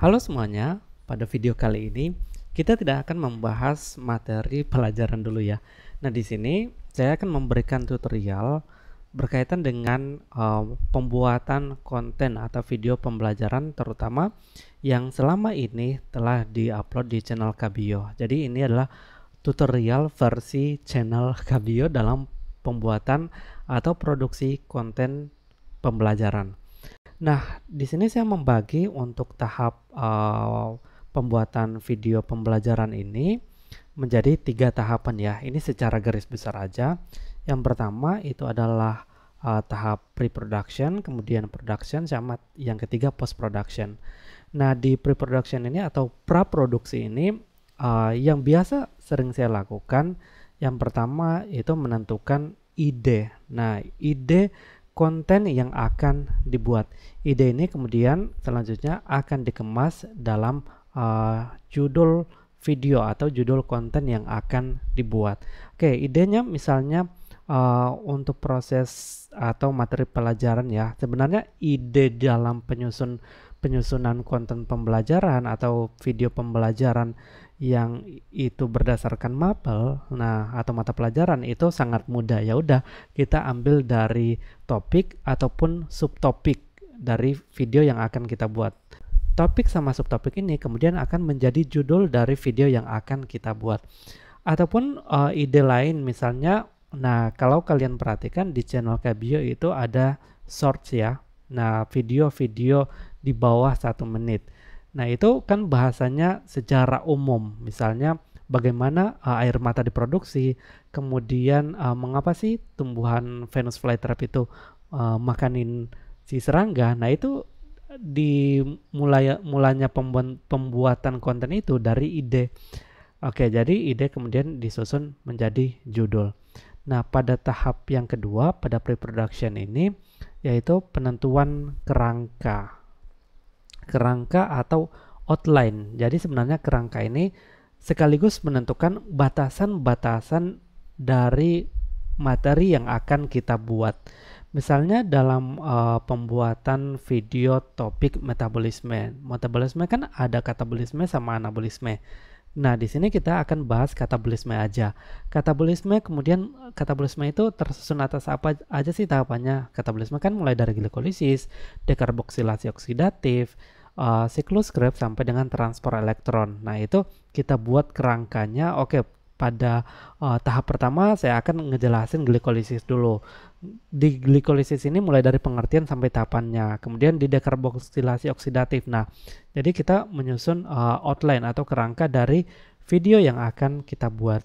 Halo semuanya, pada video kali ini kita tidak akan membahas materi pelajaran dulu ya. Nah, di sini saya akan memberikan tutorial berkaitan dengan pembuatan konten atau video pembelajaran terutama yang selama ini telah diupload di channel Kabio. Jadi ini adalah tutorial versi channel Kabio dalam pembuatan atau produksi konten pembelajaran. Nah, di sini saya membagi untuk tahap pembuatan video pembelajaran ini menjadi 3 tahapan ya. Ini secara garis besar aja. Yang pertama itu adalah tahap pre-production, kemudian production, sama yang ketiga post-production. Nah, di pre-production ini atau praproduksi ini yang biasa sering saya lakukan, yang pertama itu menentukan ide. Nah, ide konten yang akan dibuat. Ide ini kemudian selanjutnya akan dikemas dalam judul video atau judul konten yang akan dibuat. Oke, idenya misalnya untuk proses atau materi pelajaran ya. Sebenarnya ide dalam penyusunan konten pembelajaran atau video pembelajaran yang itu berdasarkan mapel, nah atau mata pelajaran itu sangat mudah. Ya udah, kita ambil dari topik ataupun subtopik dari video yang akan kita buat. Topik sama subtopik ini kemudian akan menjadi judul dari video yang akan kita buat. Ataupun ide lain misalnya, nah kalau kalian perhatikan di channel Kabio itu ada shorts ya. Nah, video-video di bawah 1 menit. Nah, itu kan bahasanya secara umum. Misalnya bagaimana air mata diproduksi, kemudian mengapa sih tumbuhan Venus flytrap itu makanin si serangga. Nah, itu mulanya pembuatan konten itu dari ide. Oke, jadi ide kemudian disusun menjadi judul. Nah, pada tahap yang kedua, pada pre-production ini, yaitu penentuan kerangka atau outline. Jadi sebenarnya kerangka ini sekaligus menentukan batasan-batasan dari materi yang akan kita buat. Misalnya dalam pembuatan video topik metabolisme. Metabolisme kan ada katabolisme sama anabolisme. Nah, di sini kita akan bahas katabolisme aja. Katabolisme itu tersusun atas apa aja sih tahapannya? Katabolisme kan mulai dari glikolisis, dekarboksilasi oksidatif, siklus Krebs sampai dengan transport elektron. Nah, itu kita buat kerangkanya. Oke, pada tahap pertama saya akan ngejelasin glikolisis dulu. Di glikolisis ini mulai dari pengertian sampai tahapannya. Kemudian di dekarboksilasi oksidatif. Nah, jadi kita menyusun outline atau kerangka dari video yang akan kita buat.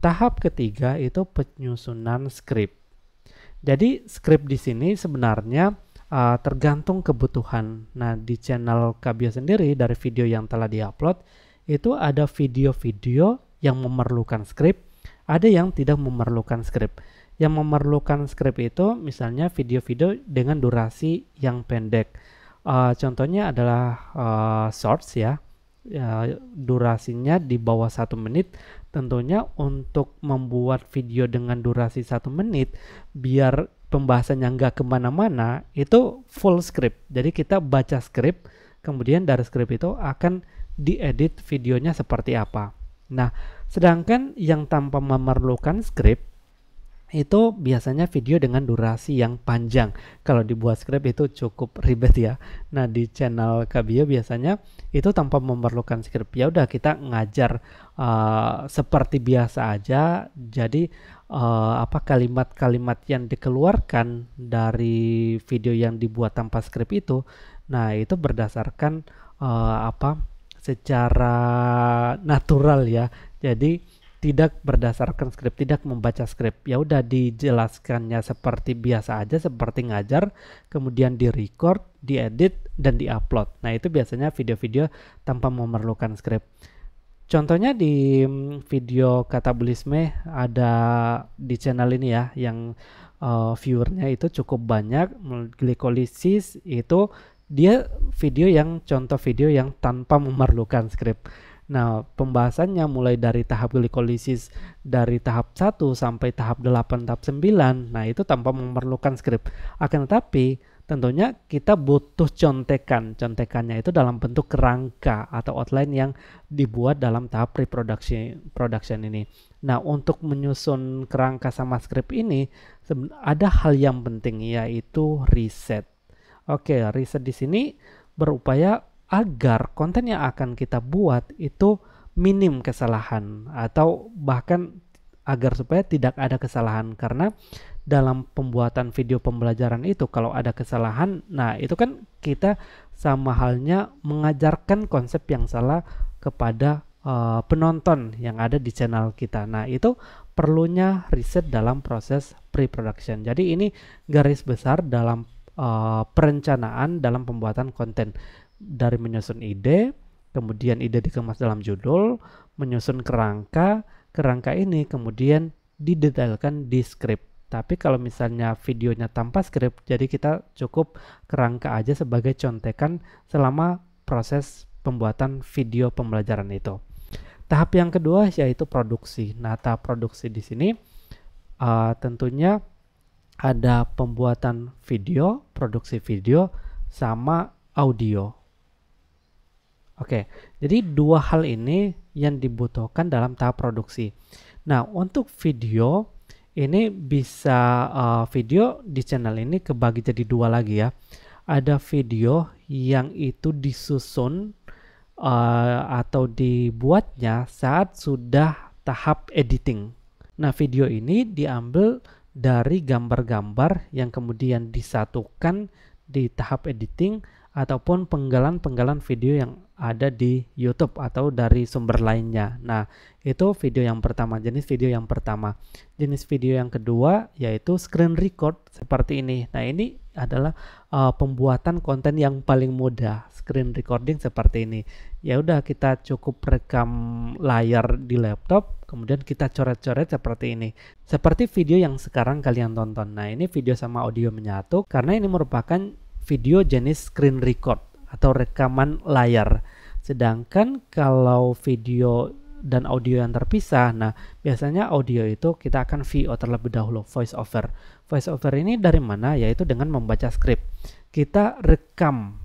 Tahap ketiga itu penyusunan skrip. Jadi skrip di sini sebenarnya tergantung kebutuhan. Nah, di channel Kabio sendiri dari video yang telah diupload itu ada video-video yang memerlukan skrip, ada yang tidak memerlukan skrip. Yang memerlukan skrip itu misalnya video-video dengan durasi yang pendek. Contohnya adalah shorts ya. Durasinya di bawah 1 menit. Tentunya untuk membuat video dengan durasi 1 menit biar pembahasannya nggak kemana-mana, itu full script. Jadi kita baca skrip, kemudian dari skrip itu akan diedit videonya seperti apa. Nah, sedangkan yang tanpa memerlukan skrip itu biasanya video dengan durasi yang panjang. Kalau dibuat skrip itu cukup ribet ya. Nah, di channel Kabio biasanya itu tanpa memerlukan skrip. Ya udah, kita ngajar seperti biasa aja. Jadi kalimat-kalimat yang dikeluarkan dari video yang dibuat tanpa skrip itu, nah itu berdasarkan secara natural ya. Jadi tidak berdasarkan skrip, tidak membaca skrip. Ya udah, dijelaskannya seperti biasa aja, seperti ngajar, kemudian di-record, diedit dan di-upload. Nah, itu biasanya video-video tanpa memerlukan skrip. Contohnya di video katabolisme ada di channel ini ya, yang viewernya itu cukup banyak. Glikolisis itu dia contoh video yang tanpa memerlukan skrip. Nah, pembahasannya mulai dari tahap glikolisis dari tahap 1 sampai tahap 8, tahap 9. Nah, itu tanpa memerlukan skrip. Akan tetapi tentunya kita butuh contekan. Contekannya itu dalam bentuk kerangka atau outline yang dibuat dalam tahap pre-production ini. Nah, untuk menyusun kerangka sama skrip ini ada hal yang penting, yaitu riset. Oke, riset di sini berupaya agar konten yang akan kita buat itu minim kesalahan, atau bahkan agar supaya tidak ada kesalahan, karena dalam pembuatan video pembelajaran itu kalau ada kesalahan, nah itu kan kita sama halnya mengajarkan konsep yang salah kepada penonton yang ada di channel kita. Nah, itu perlunya riset dalam proses pre-production. Jadi ini garis besar dalam perencanaan dalam pembuatan konten, dari menyusun ide, kemudian ide dikemas dalam judul, menyusun kerangka ini kemudian didetailkan di skrip. Tapi kalau misalnya videonya tanpa skrip, jadi kita cukup kerangka aja sebagai contekan selama proses pembuatan video pembelajaran itu. Tahap yang kedua yaitu produksi. Nah, tahap produksi di sini tentunya ada pembuatan video, produksi video, sama audio. Oke, jadi dua hal ini yang dibutuhkan dalam tahap produksi. Nah, untuk video ini bisa video di channel ini kebagi jadi dua lagi ya. Ada video yang itu disusun atau dibuatnya saat sudah tahap editing. Nah, video ini diambil dari gambar-gambar yang kemudian disatukan di tahap editing ataupun penggalan-penggalan video yang ada di YouTube atau dari sumber lainnya. Nah, itu video yang pertama, jenis video yang pertama. Jenis video yang kedua yaitu screen record seperti ini. Nah, ini adalah pembuatan konten yang paling mudah, screen recording seperti ini. Ya udah, kita cukup rekam layar di laptop, kemudian kita coret-coret seperti ini. Seperti video yang sekarang kalian tonton. Nah, ini video sama audio menyatu karena ini merupakan video jenis screen record atau rekaman layar. Sedangkan kalau video dan audio yang terpisah, nah biasanya audio itu kita akan VO terlebih dahulu, voice over. Voice over ini dari mana? Yaitu dengan membaca skrip. Kita rekam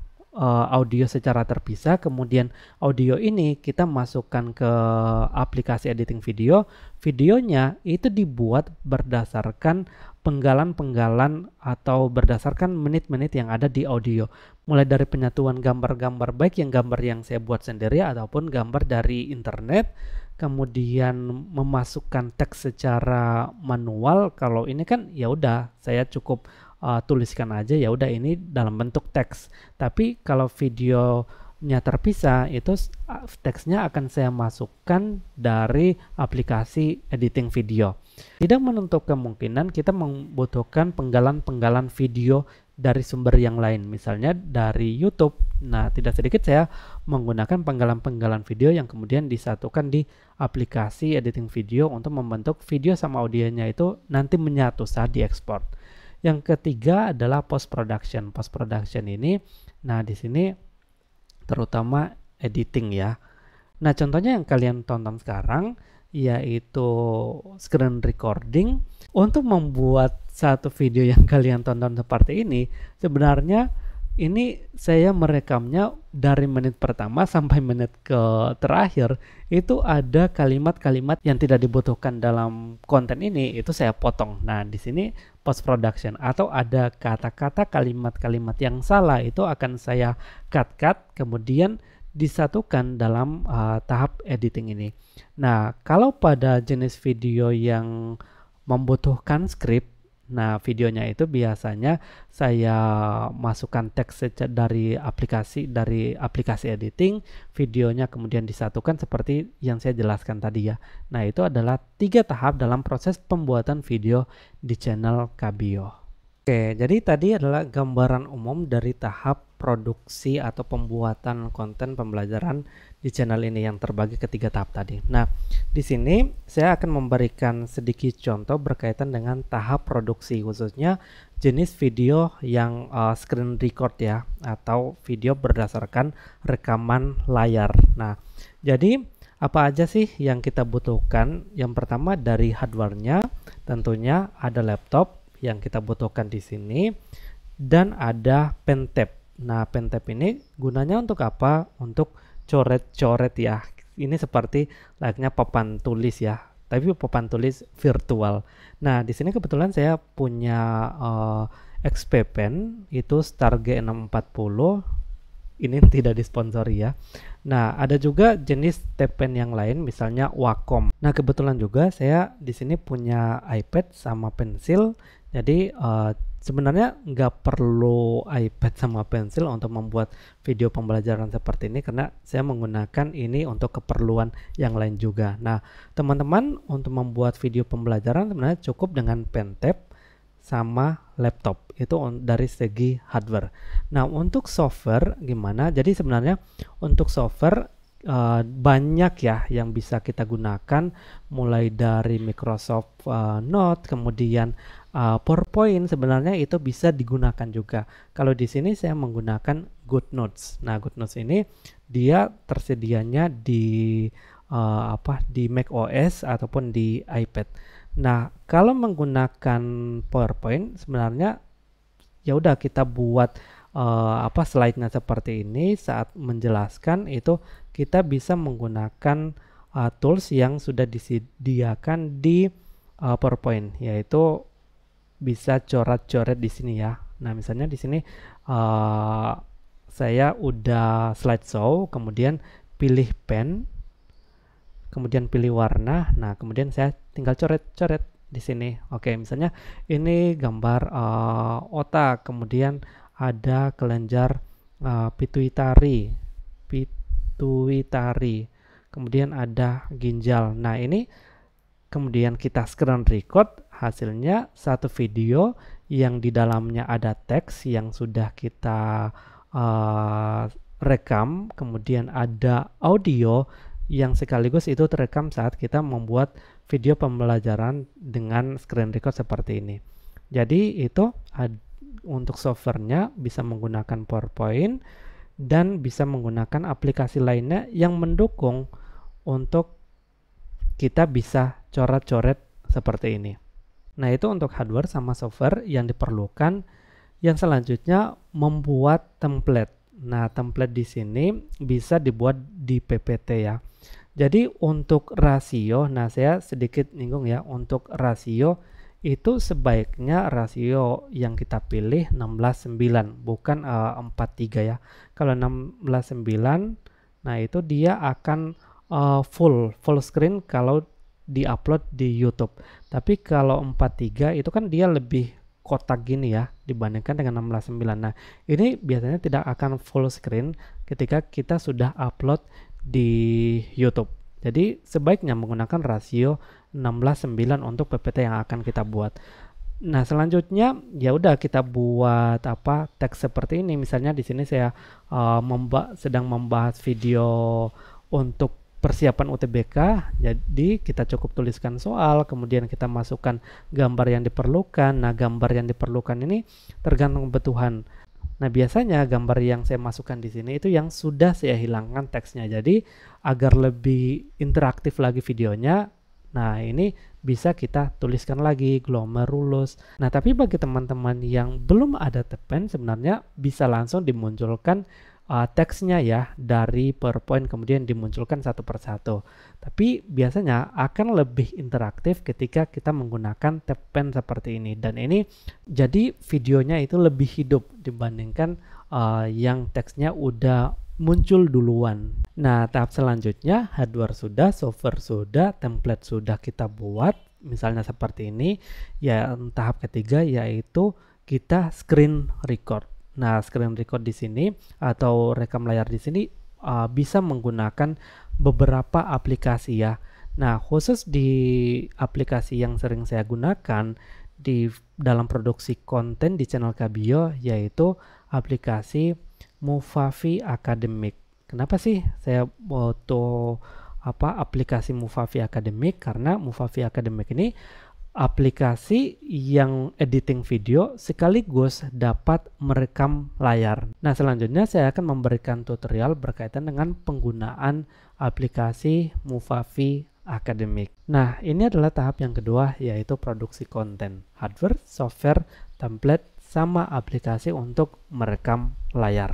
audio secara terpisah, kemudian audio ini kita masukkan ke aplikasi editing video. Videonya itu dibuat berdasarkan penggalan-penggalan atau berdasarkan menit-menit yang ada di audio, mulai dari penyatuan gambar-gambar, baik yang gambar yang saya buat sendiri ataupun gambar dari internet, kemudian memasukkan teks secara manual. Kalau ini kan ya udah saya cukup tuliskan aja, ya udah ini dalam bentuk teks. Tapi kalau videonya terpisah, itu teksnya akan saya masukkan dari aplikasi editing video. Tidak menutup kemungkinan kita membutuhkan penggalan-penggalan video dari sumber yang lain, misalnya dari YouTube. Nah, tidak sedikit saya menggunakan penggalan-penggalan video yang kemudian disatukan di aplikasi editing video untuk membentuk video sama audionya itu nanti menyatu saat diekspor. Yang ketiga adalah post production. Post production ini, nah di sini terutama editing ya. Nah, contohnya yang kalian tonton sekarang yaitu screen recording. Untuk membuat satu video yang kalian tonton seperti ini, sebenarnya ini saya merekamnya dari menit pertama sampai menit ke terakhir. Itu ada kalimat-kalimat yang tidak dibutuhkan dalam konten ini, itu saya potong. Nah, di sini post production, atau ada kata-kata kalimat-kalimat yang salah itu akan saya cut kemudian disatukan dalam tahap editing ini. Nah, kalau pada jenis video yang membutuhkan skrip, nah videonya itu biasanya saya masukkan teks dari aplikasi editing, videonya kemudian disatukan seperti yang saya jelaskan tadi ya. Nah, itu adalah 3 tahap dalam proses pembuatan video di channel Kabio. Oke, jadi tadi adalah gambaran umum dari tahap produksi atau pembuatan konten pembelajaran di channel ini yang terbagi ke 3 tahap tadi. Nah, di sini saya akan memberikan sedikit contoh berkaitan dengan tahap produksi, khususnya jenis video yang screen record ya, atau video berdasarkan rekaman layar. Nah, jadi apa aja sih yang kita butuhkan? Yang pertama dari hardware-nya, tentunya ada laptop yang kita butuhkan di sini. dan ada pen tab. Nah, pen tab ini gunanya untuk apa? Untuk coret-coret ya. Ini seperti layaknya papan tulis ya, tapi papan tulis virtual. Nah, di sini kebetulan saya punya XP Pen itu Star G640. Ini tidak disponsori ya. Nah, ada juga jenis tab pen yang lain, misalnya Wacom. Nah, kebetulan juga saya di sini punya iPad sama pensil. Jadi sebenarnya nggak perlu iPad sama pensil untuk membuat video pembelajaran seperti ini, karena saya menggunakan ini untuk keperluan yang lain juga. Nah, teman-teman, untuk membuat video pembelajaran sebenarnya cukup dengan pen tab sama laptop. Itu dari segi hardware. Nah, untuk software gimana? Jadi sebenarnya untuk software banyak ya yang bisa kita gunakan, mulai dari Microsoft Note, kemudian PowerPoint sebenarnya itu bisa digunakan juga. Kalau di sini saya menggunakan GoodNotes. Nah, GoodNotes ini dia tersedianya di di Mac OS ataupun di iPad. Nah, kalau menggunakan PowerPoint sebenarnya ya udah kita buat slide-nya seperti ini. Saat menjelaskan itu kita bisa menggunakan tools yang sudah disediakan di PowerPoint, yaitu bisa coret-coret di sini ya. Nah, misalnya di sini saya udah slideshow, kemudian pilih pen, kemudian pilih warna. Nah, kemudian saya tinggal coret-coret di sini. Oke, misalnya ini gambar otak, kemudian ada kelenjar pituitari, kemudian ada ginjal. Nah, ini kemudian kita screen record, hasilnya satu video yang di dalamnya ada teks yang sudah kita rekam, kemudian ada audio yang sekaligus itu terekam saat kita membuat video pembelajaran dengan screen record seperti ini. Jadi itu untuk softwarenya bisa menggunakan PowerPoint dan bisa menggunakan aplikasi lainnya yang mendukung untuk kita bisa coret-coret seperti ini. Nah, itu untuk hardware sama software yang diperlukan. Yang selanjutnya membuat template. Nah, template di sini bisa dibuat di PPT ya. Jadi untuk rasio, nah saya sedikit nyinggung ya, untuk rasio itu sebaiknya rasio yang kita pilih 16:9, bukan 4:3 ya. Kalau 16:9, nah itu dia akan full screen kalau diupload di YouTube. Tapi kalau 4:3 itu kan dia lebih kotak gini ya dibandingkan dengan 16:9. Nah, ini biasanya tidak akan full screen ketika kita sudah upload di YouTube. Jadi sebaiknya menggunakan rasio 16:9 untuk PPT yang akan kita buat. Nah, selanjutnya ya udah kita buat teks seperti ini. Misalnya di sini saya sedang membahas video untuk persiapan UTBK. Jadi kita cukup tuliskan soal, kemudian kita masukkan gambar yang diperlukan. Nah, gambar yang diperlukan ini tergantung kebutuhan. Nah, biasanya gambar yang saya masukkan di sini itu yang sudah saya hilangkan teksnya. Jadi agar lebih interaktif lagi videonya, nah ini bisa kita tuliskan lagi glomerulus. Nah, tapi bagi teman-teman yang belum ada pen, sebenarnya bisa langsung dimunculkan teksnya ya dari PowerPoint, kemudian dimunculkan satu persatu. Tapi biasanya akan lebih interaktif ketika kita menggunakan tab pen seperti ini, dan ini jadi videonya itu lebih hidup dibandingkan yang teksnya udah muncul duluan. Nah, tahap selanjutnya hardware sudah, software sudah, template sudah kita buat, misalnya seperti ini. Ya, tahap ketiga yaitu kita screen record. Nah, screen record di sini atau rekam layar di sini bisa menggunakan beberapa aplikasi ya. Nah, khusus di aplikasi yang sering saya gunakan di dalam produksi konten di channel Kabio yaitu aplikasi Movavi Academic. Kenapa sih saya butuh aplikasi Movavi Academic? Karena Movavi Academic ini aplikasi yang editing video sekaligus dapat merekam layar. Nah, selanjutnya saya akan memberikan tutorial berkaitan dengan penggunaan aplikasi Movavi Academic. Nah, ini adalah tahap yang kedua, yaitu produksi konten, hardware, software, template, sama aplikasi untuk merekam layar.